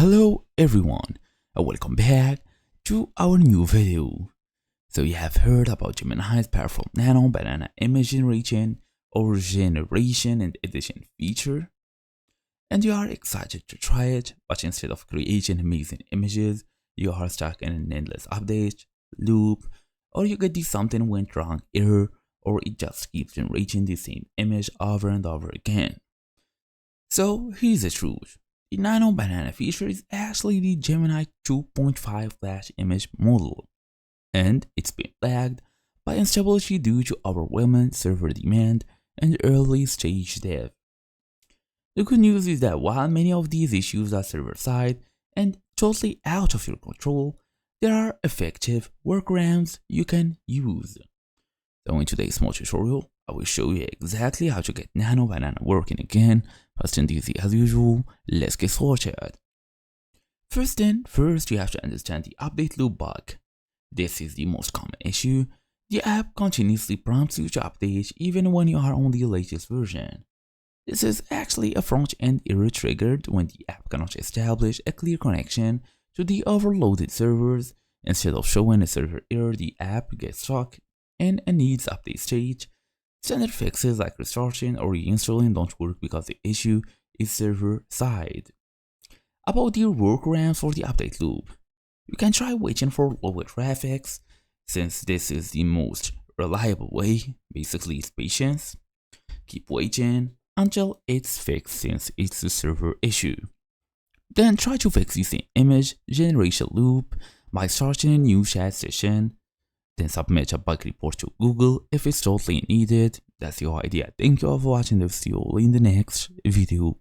Hello everyone and welcome back to our new video. So you have heard about Gemini's powerful Nano banana image generation or generation and edition feature, and you are excited to try it, but instead of creating amazing images, you are stuck in an endless update loop, or you get this something went wrong error, or it just keeps generating the same image over and over again. So here's the truth. The Nano Banana feature is actually the Gemini 2.5 Flash image model, and it's been lagged by instability due to overwhelming server demand and early stage dev. The good news is that while many of these issues are server side and totally out of your control, there are effective workarounds you can use. So in today's small tutorial, I will show you exactly how to get Nano Banana working again, fast and easy as usual. Let's get started. First, you have to understand the update loop bug. This is the most common issue. The app continuously prompts you to update even when you are on the latest version. This is actually a front-end error triggered when the app cannot establish a clear connection to the overloaded servers. Instead of showing a server error, the app gets stuck in a needs update stage. Standard fixes like restarting or reinstalling don't work because the issue is server side. About your workarounds for the update loop, you can try waiting for lower traffic, since this is the most reliable way. Basically, it's patience. Keep waiting until it's fixed since it's a server issue. Then try to fix the same image generation loop by starting a new chat session. Then submit a bug report to Google if it's totally needed. That's your idea. Thank you for watching. I'll see you all in the next video.